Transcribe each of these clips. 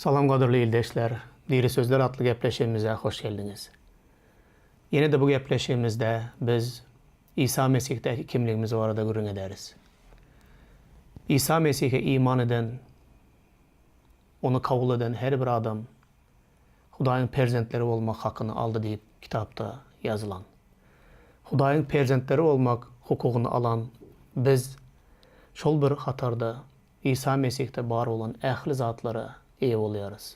Salam qadirli ildeşler, Diri Sözler adlı gepleşimize hoş geldiniz. Yine de bu gepleşimizde biz İsa Mesih'teki kimliğimizi orada görün ederiz. İsa Mesih'e iman eden, onu kabul eden her bir adam Hudayın perzentleri olmak hakkını aldı deyip kitapta yazılan. Hudayın perzentleri olmak hukukunu alan biz şol bir hatarda İsa Mesih'te bar olan ähli zatlara eýe bolýarys.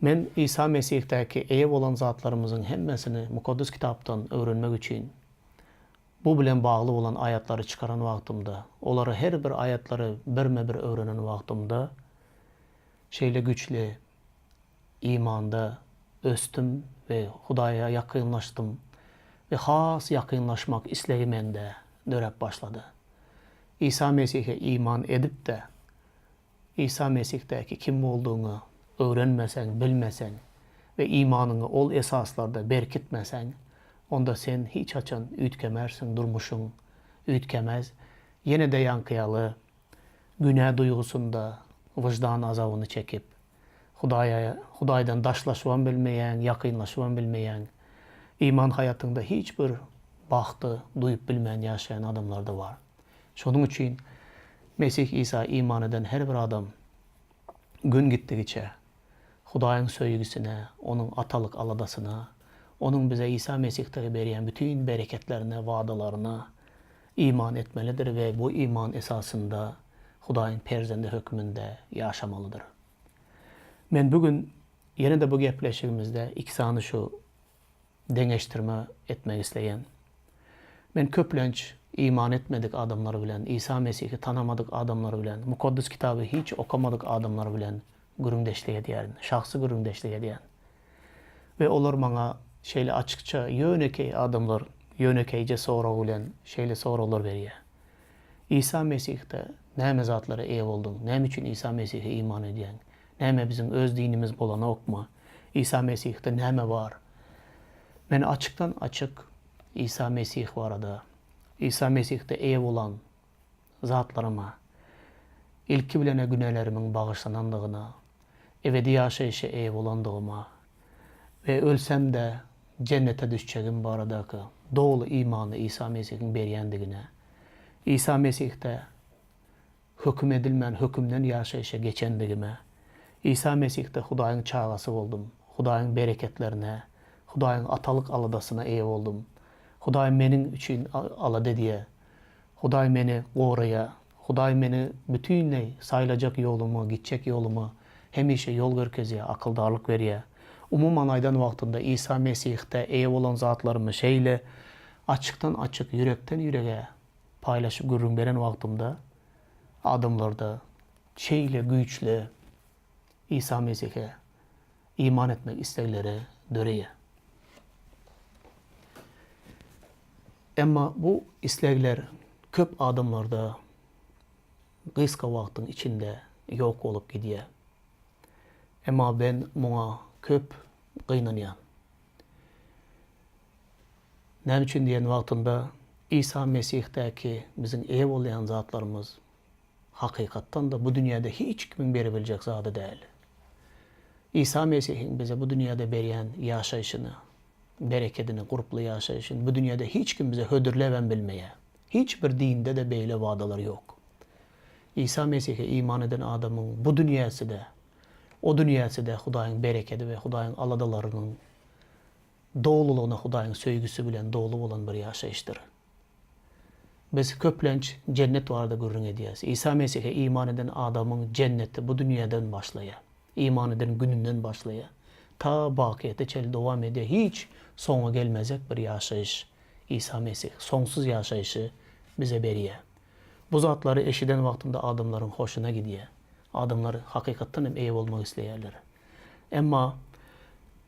Men İsa Mesih'teki eýe bolan zatlarımızın hemmesini mukaddes kitaptan öğrenmek için bu bilen bağlı olan ayetleri çıkaran wagtymda, olary her bir ayetleri birme bir öğrenen wagtymda şeýle güçli imanda östüm ve Hudaýa yakınlaştım ve has yakınlaşmak isleği mende dörep başladı. İsa Mesih'e iman edip de İsa Mesih'teki kim olduğunu öğrenmesen, bilmesen ve imanını ol esaslarda berkitmesen, onda sen hiç açan ütkemersin, durmuşun ütkemez, yine de yankıyalı, günah duygusunda vicdan azabını çekip, Hudaydan daşlaşıvan bilmeyen, yakınlaşıvan bilmeyen, iman hayatında hiçbir bahtı duyup bilmeyen yaşayan adamlar da var. Şunun için Mesih İsa iman eden her bir adam gün gittikçe Hudaýyň söýgüsine, onun atalık aladasına, onun bize İsa Mesih'te beriyen bütün bereketlerine, wadalarına iman etmelidir ve bu iman esasında Hudaýyň perzendi hökmünde yaşamalıdır. Men bugün yine de bu gepleşigimizde ikisini şu deňeştirme etmek isleyen. Men köplenç iman etmedik adamlar bilen, İsa Mesih'i tanamadık adamlar bilen, mukaddes kitabı hiç okamadık adamlar bilen gürüňdeşlik edýän, şahsy gürüňdeşlik edýän. Ve olar maňa şeýle açykça ýönekey adamlar, ýönekeyje sorag bilen şeýle soraglar berýär. İsa Mesih'te näme zatlara eýe boldun? Näme üçin İsa Mesih'e iman edýän? Näme bizim öz dinimiz bolan okma? İsa Mesih'te näme bar? Men açykdan açyk İsa Mesih barada, İsa Mesih'te eýe bolan zatlaryma, ilki bilene günälerimiň bagyşlanandygyna, ebedi ýaşaýşa eýe bolandygyma ve ölsem de cennete düşjegim baradaky dogly imany İsa Mesih'iň berýändigine, İsa Mesih'te höküm edilmän hökümden ýaşaýşa geçendigime, İsa Mesih'te Hudaýyň çagasy boldum, Hudaýyň bereketlerine, Hudaýyň atalyk aladasyna eýe boldum. Hudaý meniň üçin alady diýe. Hudaý meni goraýa, Hudaý meni bütünlei saýlajak ýolumy, gitjek ýolumy hemişe yol görkezýär, akyldarlyk berýär. Umuman aýdan wagtynda İsa Mesih'te eýe bolan zatlarymy şeýle açykdan açyk, yürekden ýürege paýlaşyp görüň beren wagtymda adamlarda şeýle güýçli İsa Mesih'e iman etmek istekleri döreýär. Emma bu istekler köp adamlarda gysga wagtyň içinde ýok bolup gidýär. Emma ben muňa köp gynanýan. Näme üçin diýen wagtynda İsa Mesih'teki bizim eýe bolýan zatlarymız hakykatdan da bu dünýäde hiç kimin beri biljek zady däl. İsa Mesih'in bize bu dünýäde berýän ýaşaýşyny, bereketini, guruply ýaşaýşyny bu dünýäde hiç kim bize hödürleben bilmeýär. Hiç bir dinde de beýle wadalar ýok. İsa Mesih'e iman eden adamın bu dünýäside, o dünýäside Hudaýyň bereketi ve Hudaýyň aladalarynyň doglulygyna, Hudaýyň söýgüsü bilen dogly bolan bir ýaşaýyşdyr. Biz köplenç cennet barada görüň edýäs. İsa Mesih'e iman eden adamın cenneti bu dünýäden başlaýar. İman eden gününden başlaýar. Ta bakiyete çel dowam edýär. Hiç soňa gelmezek bir ýaşaýyş. İsa Mesih soňsuz ýaşaýyşy bize berýär. Bu zatları eşiden wagtynda adamlaryň hoşuna gidýär. Adamlar hakykatdan hem eýe bolmak isleýärler. Emma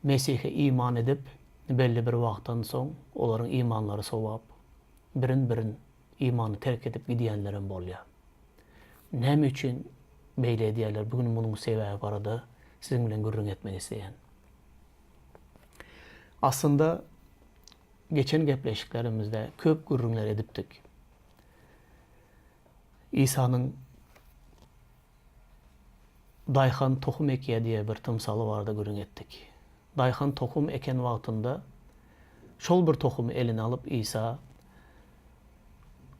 Mesih'e iman edip belli bir wagtdan soň olaryň imanlary sowap, birin imanı terk edip gidýänlerim bolýar. Näme üçin beýle edýärler? Bugün munyň sebäbi barada siziň bilen görüň etmek isleýän. Aslında geçen gepleşiklerimizde köp görüňler edipdik. İsa'nın Dayhan tohum ekiye diye bir tımsalı vardı görün ettik. Dayhan tohum eken vaktında şol bir tohumu eline alıp İsa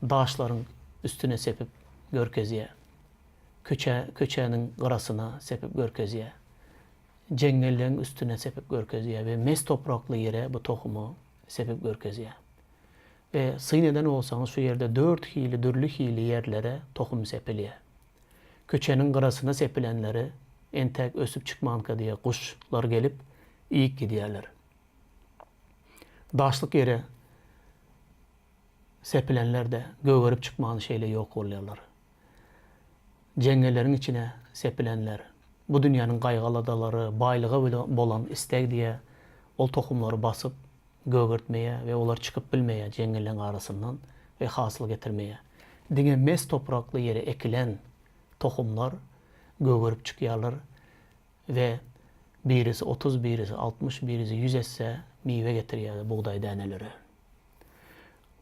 daşların üstüne sepip görkeziye, köçenin gırasına sepip görkeziye, cengellerin üstüne sepip görkeziye ve mes topraklı yere bu tohumu sepip görkeziye. Ve sıyneden olsanız şu yerde 4 hili, dürlü hili yerlere tohum sepiliye. Köçenin gırasına sepilenleri entek ösüp çıkmanka diye kuşlar gelip iyik gidiyorlar. Daşlık yere sepilenler de göğürüp çıkmanı şeyle yok oluyorlar. Cengelerin içine sepilenler, bu dünyanın kaygıladaları, baylığı bolan istek diye o tohumları basıp göğürtmeye ve onlar çıkıp bilmeye cengelerin arasından ve hasıl getirmeye. Dine mes topraklı yere ekilen tohumlar göğürüp çıkıyorlar ve birisi 30, birisi 60, birisi 100 etse meyve getiriyor buğday daneleri.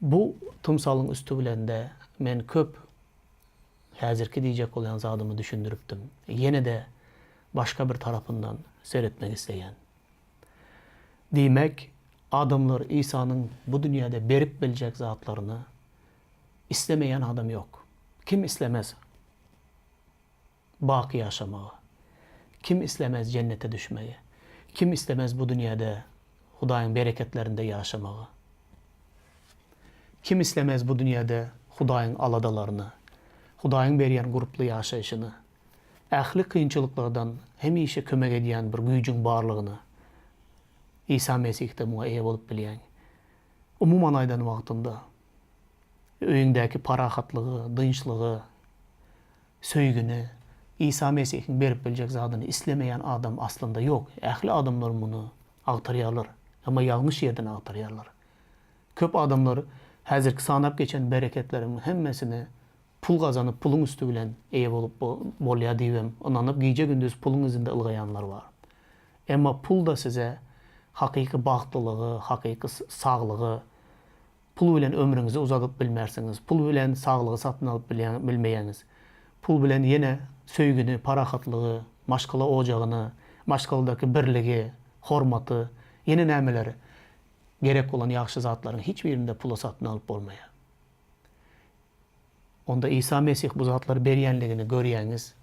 Bu tımsalın üstü bilende men köp hazırki diyecek olan zadımı düşündürüptüm. Yine de başka bir tarafından seyretmek isteyen. Demek adamlar İsa'nın bu dünyada berip bilecek zatlarını istemeyen adam yok. Kim istemez baki yaşamağı? Kim istemez cennete düşmeyi? Kim istemez bu dünyada Hudayın bereketlerinde yaşamağı? Kim istemez bu dünyada Hudayın aladalarını, Hudayın beriyen gruplu yaşayışını, ähli kıyınçılıklardan hemişe kömek ediyen bir gücün barlığını, İsa Mesih'te muha eýe bolup bilýän. Umuman aydan wagtynda öýüňdäki parahatlygy, dynçlygy, söýgüni İsa Mesih'in berip biljek zadyny islemeýän adam aslında yok. Ähli adamlar muny agtarýarlar, ama ýalňyş ýerden agtarýarlar. Köp adamlar häzirki sanap geçen bereketlerin hemmesini pul kazanıp pulun üstü bilen eýe bolup bolýar diýem. Onanyp gece gündüz pulun izinde ılgayanlar var. Emma pul da size hakiki bagtlylygy, hakiki saglygy, pul bilen ömrüňizi uzatyp bilmersiniz. Pul bilen saglygy satyn alyp bilmeýäňiz. Pul bilen yine söýgüni, parahatlygy, maşgala ojagyny, maşgaladaky birligi, hormaty, yine nämeleri gerek olan ýaxşy zatlaryň hiç birinde pula satyn alyp bolmaýar. Onda İsa Mesih bu zatları berýänligini görýäňiz,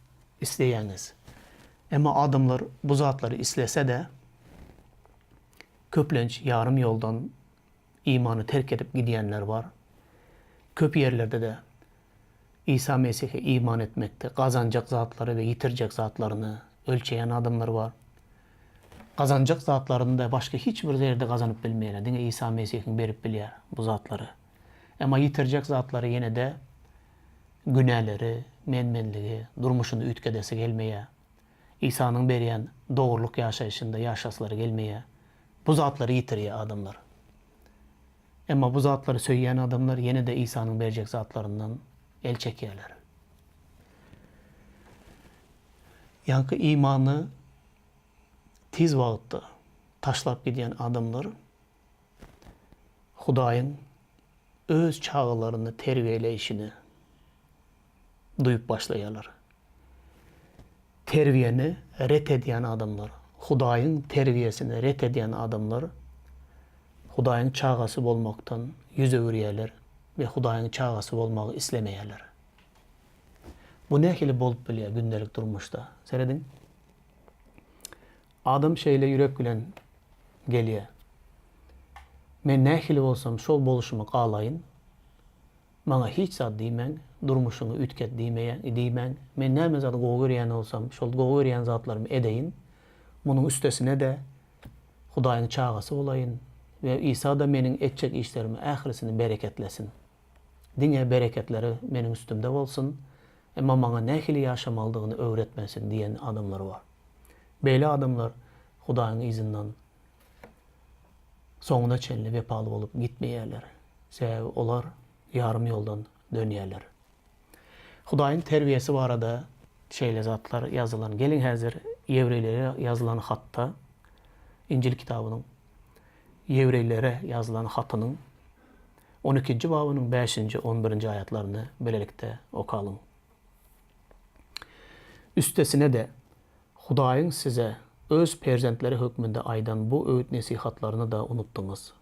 isleýäňiz. Emma adamlar bu zatları islese de köplenç yarım yoldan imanı terk edip gidiyenler var. Köp yerlerde de İsa Mesih'e iman etmekte kazanacak zatları ve yitirecek zatlarını ölçeyen adamlar var. Kazanacak zatlarını da başka hiçbir yerde kazanıp bilmeyenler. Dine İsa Mesih'in berip bilýär bu zatları. Ama yitirecek zatları yine de günahları, menmenligi, durmuşunu ütkedesi gelmeye, İsa'nın berýän doğruluk yaşayışında yaşasları gelmeye, bu zatları yitirýär adamlar. Ama bu zatları söyleyen adamlar yine de İsa'nın berjek zatlarından el çekýärler. Yankı imanı tiz wagtda taşlap giden adamlar Hudaýyň öz çağılarını terbiýeleýişini duyup başlaýarlar. Terbiyeni ret edýän adamlar, Hudaýyň terbiyesini ret edýän adamlar Hudaýyň çağası bolmaktan yüz öwürýärler ve Hudaýyň çağası bolmagy islemeýärler. Bu nähili bolup bilýär gündelik durmuşda. Seredin? Adam şeýle ýürek bilen gelýär. Men nähili bolsam şol boluşumy galaýyn. Maňa hiç zat diýmeň, durmuşuňy ütket diýmeň. Men näme zat gowy olsam, şol gowy görýän zatlarymı edeýin. Munyň üstesine de Hudaýyň çağasy bolaýyn ve İsa da meniň etjek işlerimi ähirisini bereketlesin. Diňe bereketleri meniň üstümde bolsun. Emma maňa nähili ýaşamaldygyny öwretmesin diýen adamlar var. Beýle adamlar Hudaýyň izinden soňuna çenli wepaly bolup gitmeýärler. Sebäbi olar yarım yoldan dönýärler. Hudaýyň terbiyesi barada şeýle zatlar yazılan. Gelin häzir Ýewreýlere yazılan hatta İncil kitabynyň Ýewreýlere yazılan hatynyň 12-nji babynyň 5-nji 11-nji ayatlaryny belelikde okalyň. Üstesine de Hudaýyň size öz perzentleri hökmünde aydan bu öğüt nesihatlarını da unuttunuz.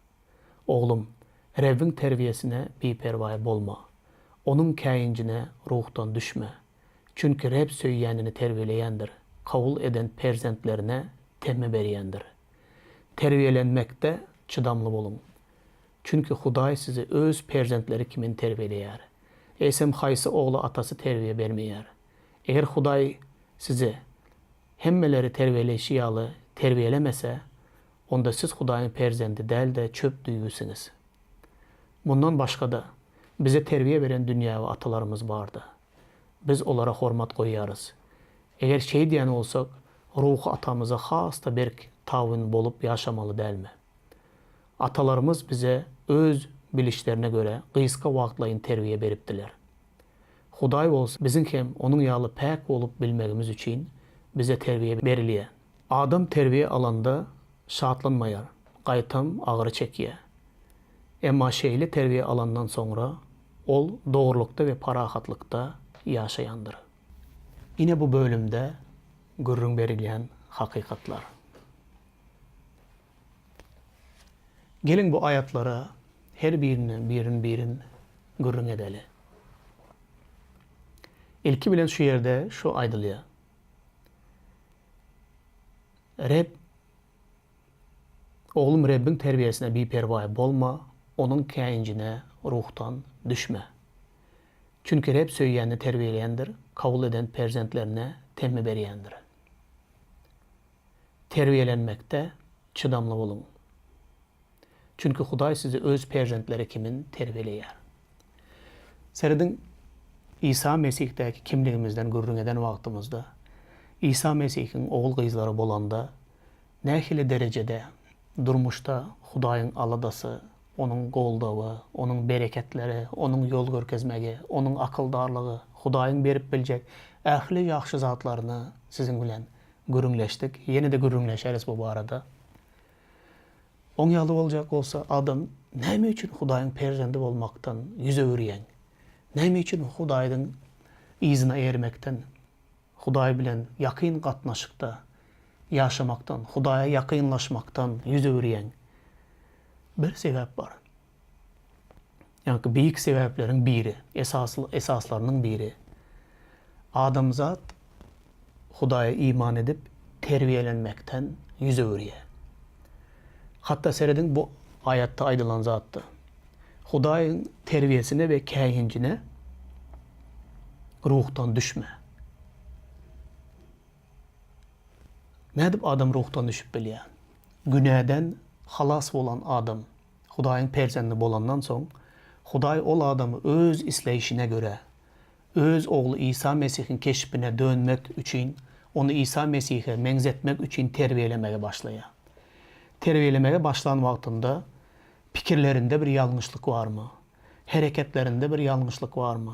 Oğlum, Rabbin terbiyesine bipervay bolma. Onun käyincine ruhtan düşme. Çünkü Rab söýýänini terbiýeleýändir. Kabul eden perzentlerine temme berýändir. Terbiýelenmekde çydamly bolun. Çünkü Hudaý sizi öz perzentleri kimin terbiýeleýär. Eýsem haýsy ogly atasy terbiýe bermeýär. Eger Hudaý sizi hemmeleri terbiýeleşi ýaly terbiýelemese, onda siz Hudaýyň perzendi däl de çöp düýgüsiniz. Bundan başga da bize terbiýe beren dünýäwi atalarımız bardy. Biz olara hormat goýýarys. Eger şey diýen bolsak, ruhy atamyza has da berk tawyn bolup ýaşamaly dälmi? Atalarımız bize öz bilişlerine göre gıyska wagtlaryň terbiýe beripdiler. Hudaý bolsa bizim hem onun ýaly päk bolup bilmegimiz üçin bize terbiýe berilýär. Adam terbiýe alanda şatlanmaýar, gaýtam agyry çekýär. Emma şeýle terbiýe alandan sonra ol dogrulukda ve parahatlıkta ýaşaýandyr. Yine bu bölümde gürrüň berilýän hakykatlar. Gelin bu ayatlara her birin gürrüň edeli. İlki bilen şu yerde şu aýdylýar. Rab, oğlum Rabbin terbiýesine bipervay bolma, onun käyincine ruhtan düşme. Çünkü Rab söýýänini terbiýeleýändir, kabul eden perzentlerine temme berýändir. Terbiýelenmekde çydamly bolun. Çünkü Hudaý sizi öz perzentleri kimin terbiýeleýär. Seredin İsa Mesih'däki kimligimizden gürrüň eden wagtymyzda İsa Mesih'in oğul gyzlary bolanda nähili derecede durmuşda Hudaýyň aladasy, onun goldawy, onun bereketleri, onun yol görkezmegi, onun akıldarlığı, Hudaýyň berip biljek ähli ýaxşy zatlaryny sizin bilen görüňleşdik. Yine de görüňleşeris bu barada. Oň ýaly boljak bolsa adam näme üçin Hudaýyň perzendi bolmaktan ýüze öýrýän? Näme üçin Hudaýyň izine ermekten, Hudaý bilen ýakyn gatnaşykda ýaşamaktan, Hudaýa ýakynlaşmaktan ýüze öýrýän? Bir sebep var. Yani büyük sebeplerin biri, esaslarının biri. Adamzat Hudaýa iman edip terbiýelenmekten ýüze öýrýär. Hatta seredin bu ayatda aýdylan zatdy. Hudaýyň terbiýesine ve käyincine ruhtan düşme. Nädip adam ruhtan düşüp bilýär? Günäden halas bolan adam, Hudaýyň perzendi bolandan soň, Hudaý ol adamı öz isleýişine göre, öz oğlu İsa Mesih'in keşfine dönmek üçin, onu İsa Mesih'e mengzetmek üçin terbiýelemege başlaýar. Terbiýelemege başlan wagtynda pikirlerinde bir ýalňyşlyk barmy? Hereketlerinde bir ýalňyşlyk barmy?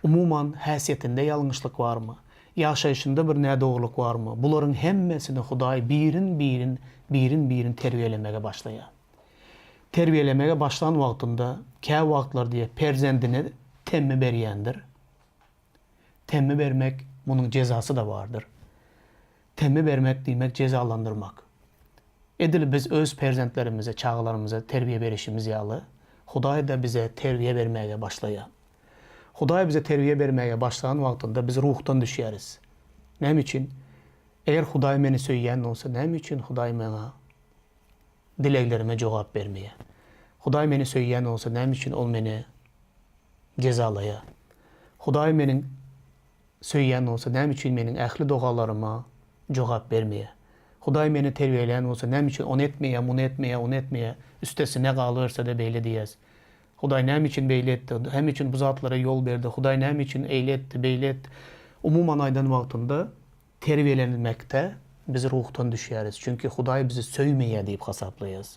Umuman häsiýetinde ýalňyşlyk barmy? Ýaşaýyşynda bir nädogrluk barmy? Bularyň hemmesini Hudaý birin terbiýelemege başlaýar. Terbiýelemege başlan wagtynda kä wagtlar diýe perzendine temme berýändir. Temme bermek munyň jezasy da bardyr. Temme bermek diýmek cezalandyrmak. Edil biz öz perzentlerimize, çağlarımıza terbiýe berişimiz ýaly, Hudaý da bize terbiýe bermege başlaýar. Hudaý bize terbiýe bermege başlagan wagtynda biz ruhtan düşýäris. Näme üçin? Eger Hudaý meni söýýän bolsa, näme üçin Hudaý mena dileklerime jogap bermeýär? Hudaý meni söýýän bolsa, näme üçin ol meni jezalaýar? Hudaý meniň söýýän bolsa, näme üçin meniň ähli dogalaryma jogap bermeýär? Hudaý meni terbiýeleýän bolsa, näme üçin onu etmeýär, üstesine galyberse de beýle diýäs. Hudaý näme üçin beýle etdi? Näme üçin bu zatlara yol berdi? Hudaý näme üçin eýle etdi, beýle etdi? Umuman aýdan wagtynda terbiýelenmekde biz ruhtan düşýäris. Çünki Hudaý bizi söýmeýär diýip hasaplaýas.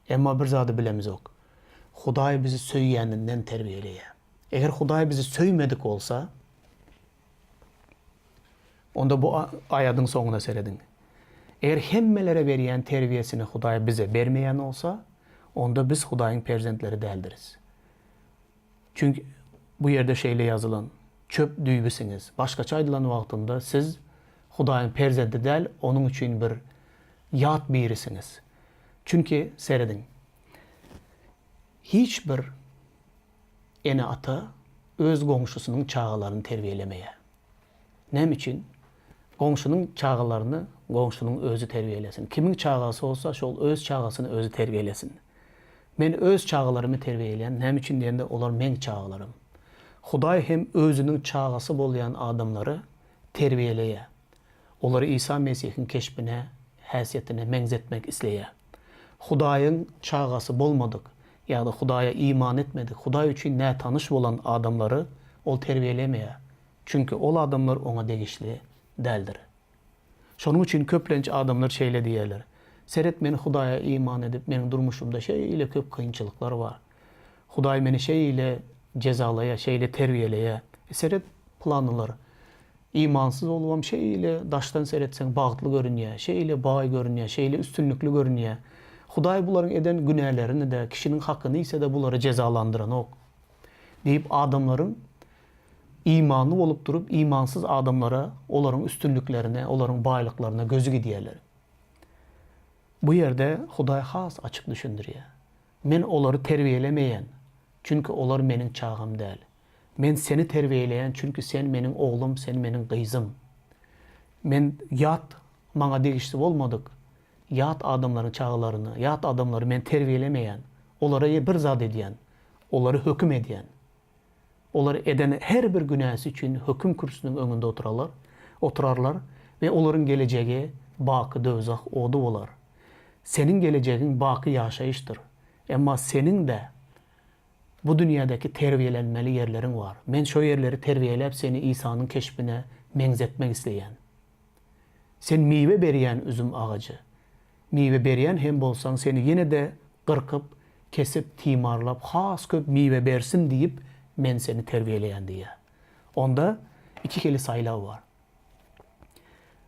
Emma bir zady bilemiz ok. Hudaý bizi söýýäninden terbiýeleýär. Eger Hudaý bizi söýmedik bolsa, onda bu aýadyň soňuna seredin. Eger hemmelere berýän terbiýesini Hudaý bize bermeýän olsa, onda biz Hudaýyň perzentleri däldiriz. Çünki bu yerde şeýle ýazylan, çöp düýbüsiňiz. Başgaça aýdylan wagtynda siz Hudaýyň perzendi däl, onuň üçin bir ýat birisiniz. Çünki seredin. Hiç bir ene ata öz goňşusynyň çağalaryny terbiýelemeýär. Näme üçin? Goňşunyň çağalaryny goňşunyň özü terbiýelesin. Kimiň çağasy bolsa şol öz çağasyny özü terbiýelesin. Men öz çağalarymy terbiýeleýän, näme üçin diýende olar meň çağalarym. Hudaý hem özüniň çağasy bolýan adamlary terbiýeleýär. Olary İsa Mesihiň keşbine, häsiýetine meňzetmek isleýär. Hudaýyň çağasy bolmadyk, ýa-da Hudaýa iman etmedik. Hudaý üçin nä tanış bolan adamlary ol terbiýelemeýär. Çünki ol adamlar ona degişli däldir. Şonuň üçin köplenç adamlar şeýle diýerler. Seret meni Hudaýa iman edip, meniň durmuşumda şeýle köp kynçylyklar bar. Hudaý meni şeýle jezalaýar, şeýle terbiýeleýär. Seret planlar. İmansız olmam şeýle daşdan seretseň bagtly görünýär, şeýle baý görünýär, şeýle üstünlükli görünýär. Hudaý bularyň eden günälerini de, kişiniň hakyny ise de bulary cezalandyran ok. Diýip adamlaryň imanly bolup durup imansız adamlara, olaryň üstünlüklerine, olaryň baýlyklaryna gözü gidýärler. Bu ýerde Hudaý has açyk düşündirýär. Men olary terbiýelemeýän, çünki olar meniň çağım däl. Men seni terbiýeleýän, çünki sen meniň oglum, sen meniň gyzym. Men ýat maňa degişli bolmadyk. Ýat adamlaryň çağalaryny, ýat adamlary men terbiýelemeýän. Olara bir zat edýän, olary hökm edýän. Olar eden her bir günäsi üçin hökm kürsüsiniň öňünde oturarlar we olaryň gelejegi baky dözak odu bolar. Senin geleceğin baky ýaşaýyşdyr. Emma senin de bu dünýädäki terbiýelenmeli ýerleriň var. Men şo ýerleri terbiýelep seni İsa'nın keşbine meňzetmek isleýän. Sen miwe berýän üzüm ağacı. Miwe berýän hem bolsaň seni ýene de gyrkyp, kesip, timarlap, has köp miwe bersin diýip men seni terbiýeleýän diýär. Onda iki keli saýlaw var.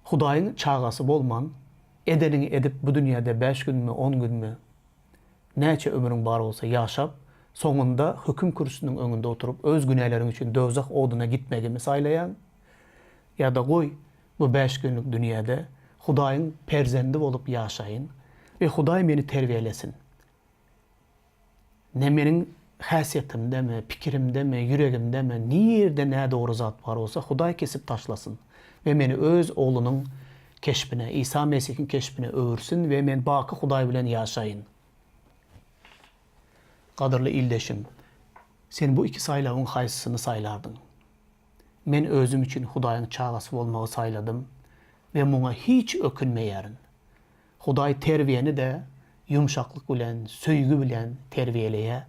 Hudaýyň çağasy bolman, edeniňi edip bu dünýäde 5 günmi, 10 günmi, näçe ömrüň bar bolsa ýaşap, soňunda hökm kürsüsiniň öňünde oturup öz günäleriň üçin dözak oduna gitmegimi saýlaýan, ýa-da goý bu 5 günlük dünýäde Hudaýyň perzendi bolup ýaşaýyn we Hudaý meni terbiýelesin. Ne meniň häsiýetimdemi, pikirimdemi, yüregimdemi, nirde nä dogry zat bar bolsa Hudaý kesip taşlasyn we meni öz oglunyň keşbine, İsa Mesihiň keşbine öwürsün we men baky Hudaý bilen ýaşaýyn. Gadyrly ildeşim, sen bu iki saýlawyň haýsysyny saýlardyň? Men özüm üçin Hudaýyň çağasy bolmagy saýladym we muňa hiç ökünmeýärin. Hudaý terbiýeni de yumşaklyk bilen, söýgü bilen terbiýeleýär.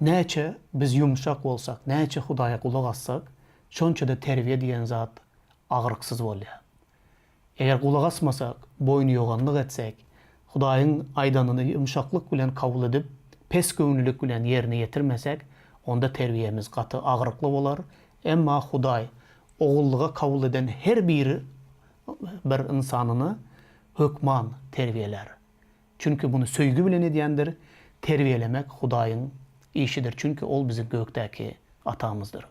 Näçe biz yumşak bolsak, näçe Hudaýa kulak assak, şonça da terbiýe diýen zat agyryksyz bolýar. Eger kulak asmasak, boynu ýoganlyk etsek, Hudaýyň aýdanyny yumşaklyk bilen kabul edip, pes göňlülük bilen ýerine ýetirmesek, onda terbiýemiz gaty agyrykly bolar. Emma Hudaý ogullyga kabul eden her bir insanyny hökman terbiýeler. Çünki bunu söýgü bilen edýändir. Terbiýelemek Hudaýyň işidir. Çünki ol biziň gökdäki atamyzdyr.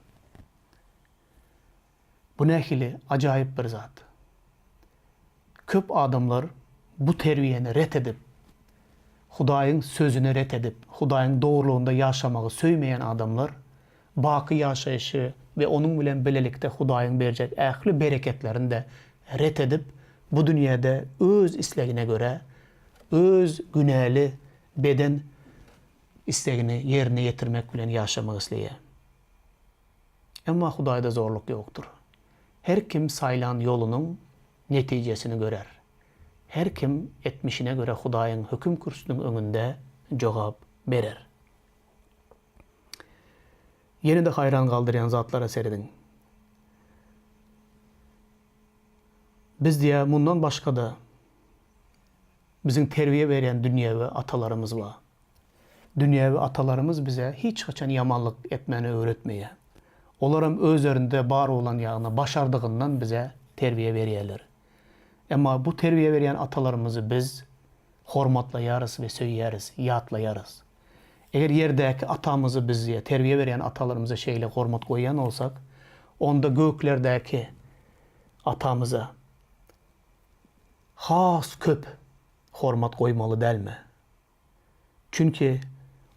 Bu nähili ajaýyp bir zat. Köp adamlar bu terbiýeni ret edip, Hudaýyň sözüni ret edip, Hudaýyň dogrulugynda ýaşamagy söýmeýän adamlar baky ýaşaýyşy we onuň bilen bilelikde Hudaýyň berjek ähli bereketlerini de ret edip, bu dünýäde öz islegine göre, öz günäli beden islegini ýerine ýetirmek bilen ýaşamak isleýär. Emma Hudaýda zorluk ýokdur. Her kim saýlan ýolunyň netijesini görer. Her kim etmişine göre Hudaýyň hökm kürsüsiniň öňünde jogap berer. Ýene de hayran galdyrýan zatlara seredin. Biz diýe mundan başga da biziň terbiýe berýän dünýäwi atalarymyz bar. Dünýäwi atalarymız bize hiç haçan yamanlyk etmeni öğretmeýär. Olaram özlerinde bar olan ýagna başardygyndan bize terbiýe berýärler. Emma bu terbiýe berýän atalarymyzy biz hormatlaýarys we söýýäris, ýatlaýarys. Eger ýerdäki atamyzy bizge terbiýe berýän atalarymyza şeýle hormat goýan olsak, onda göklerdäki atamıza has köp hormat koymalı delme. Çünkü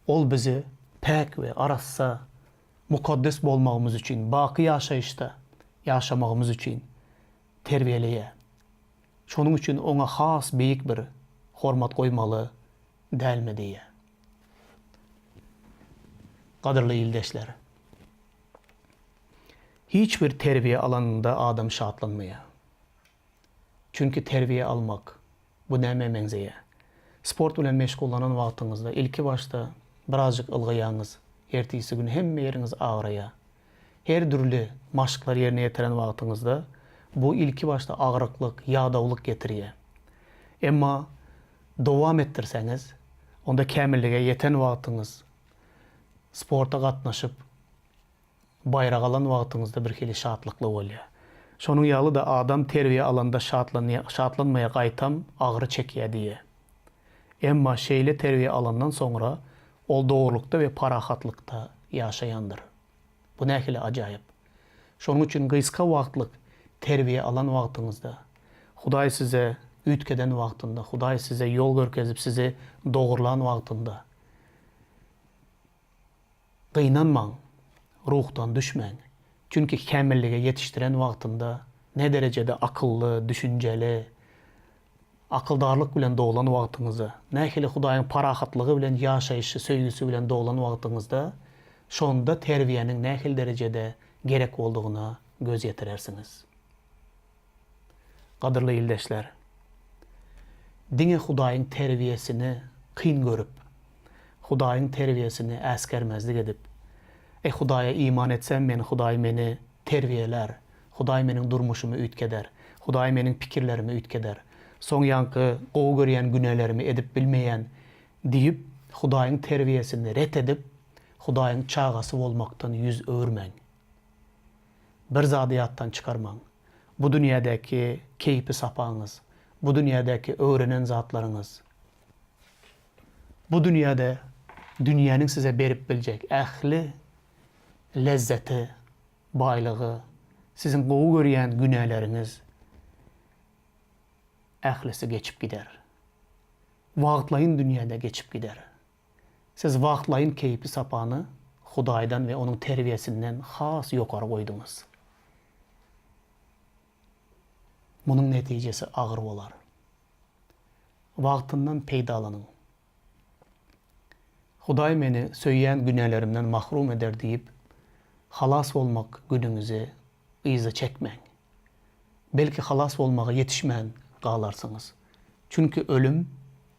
ol bizi pek ve arassa mukaddes bolmağımız için, baki yaşayışta yaşamağımız için terbiyeleye. Şonun için ona has büyük bir hormat koymalı delme diye. Kadırlı ildeşler, hiçbir terbiye alanında adam şartlanmaya. Çünkü terbiye almak bu näme menzeye. Sport bilen meşgullanan vaqtыңızda ilki başta birazcık ılgıyanız, ertesi gün hemme yeriniz ağrıya. Her türlü maşıklar yerine yetiren vaqtыңızda bu ilki başta ağrıklık, yağdavlık getiriyor. Emma devam ettirseniz, onda kemillige yeten vaqtыңız sporta qatnaşıp bayraq alan vaqtыңızda bir hili şatlıklı oluyor. Şonun yalı da adam terbiye alanda şatlanmaya qaytam ağrı çekiyor diye. Emma şeyle terbiye alandan sonra ol doğrulukta ve parahatlıkta yaşayandır. Bu nähili acayip. Şonun için gıyska vaqtlık terbiye alan vaqtыңızda Hudaý size ütkeden vaqtında, Hudaý size yol görkezip size doğrulan vaqtında qıynanmaň, ruhtan düşmeň. Çünkü kemillige yetiştiren vaqtında ne derecede akıllı, düşünceli, akıldarlık bilen doğulan vaqtыңızda, nähili Hudaýyň parahatlygy bilen yaşayışı, söýgüsü bilen doğulan vaqtыңızda, şonda terbiyenin nähil derecede gerek olduğuna göz yetirersiniz. Kadırlı ildeşler, diňe Hudaýyň terbiyesini kyn görüp, Hudaýyň terbiyesini äskermezlik edip, Hudaýa iman etsem men, Hudaý meni terbiyeler, Hudaý menin durmuşumu ütkeder, Hudaý menin pikirlerimi ütkeder, soň ýanky gowy görýän günelerimi edip bilmeýän diýip, Hudaýyň terbiyesini ret edip, Hudaýyň çağası bolmaktan yüz öwürmeň. Bir zadiyattan çıkarmaň. Bu dünyadaki keypi sapaňyz, bu dünyadaki öwrenen zatlaryňyz, bu dünyada dünýäniň size berip biljek ähli lezzeti, baylığı, sizin gowy görýän günäleriniz ählisi geçip gider. Wagtlaýyn dünýäde geçip gider. Siz wagtlaýyn keypi sapany Hudaýdan ve onun terbiyesinden has ýokary goýduňuz. Bunun neticesi ağır bolar. Wagtyndan peýdalanyň. Hudaý meni söýýän günälerimden mahrum eder diýip, halas bolmak günüňizi yza çekmeň. Belki halas bolmaga yetişmän galarsınız. Çünkü ölüm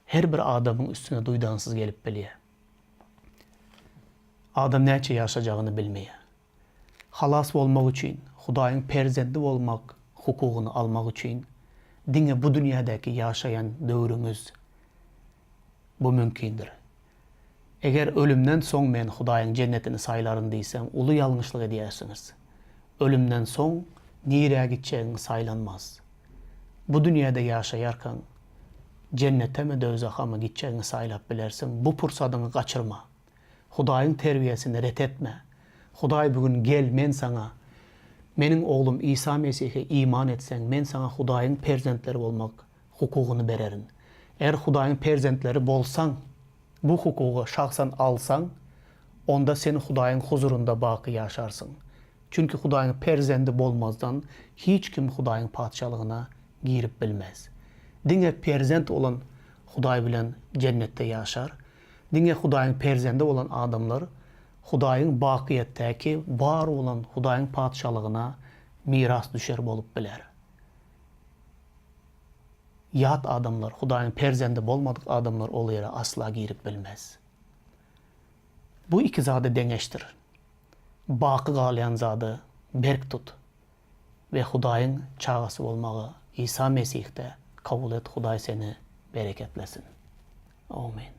her bir adamın üstüne duydansız gelip bilýär. Adam näçe ýaşajagyny bilmeýär. Halas bolmak üçin, Hudaýyň perzendi bolmak hukugyny almak üçin diňe bu dünýädäki ýaşaýan döwrüňiz bu mümkindir. Eger ölümden soň men Hudaýyň cennetini saýlaryn diýsem, uly ýalňyşlyk edýärsiniz. Ölümden soň nirä gitjegiňiz saýlanmaz. Bu dünýäde ýaşaýarkan cenneteme dözahama gitjegiňi saýlap bilersin. Bu pursadyňy gaçyrma. Hudaýyň terbiyesini ret etme. Hudaý bugün gel men sana, meniň oglum İsa Mesih'e iman etsen, men sana Hudaýyň perzentleri bolmak hukugyny bererin. Eger Hudaýyň perzentleri bolsaň, bu hukugy şahsan alsaň, onda sen Hudaýyň huzurunda baki ýaşarsın. Çünkü Hudaýyň perzendi bolmazdan hiç kim Hudaýyň padşalygyna girip bilmez. Diňe perzent olan Hudaý bilen cennette ýaşar. Diňe Hudaýyň perzendi olan adamlar Hudaýyň bakiýetdäki bar olan Hudaýyň padşalygyna miras düşer bolup biler. Yat adamlar, Hudaýyň perzendi bolmadyk adamlar ol ýere asla girip bilmez. Bu iki zady deňeşdir. Baqy galyan zady berk tut ve Hudaýyň çağası bolmagy İsa Mesih'te kabul et. Hudaý seni bereketlesin. Amin.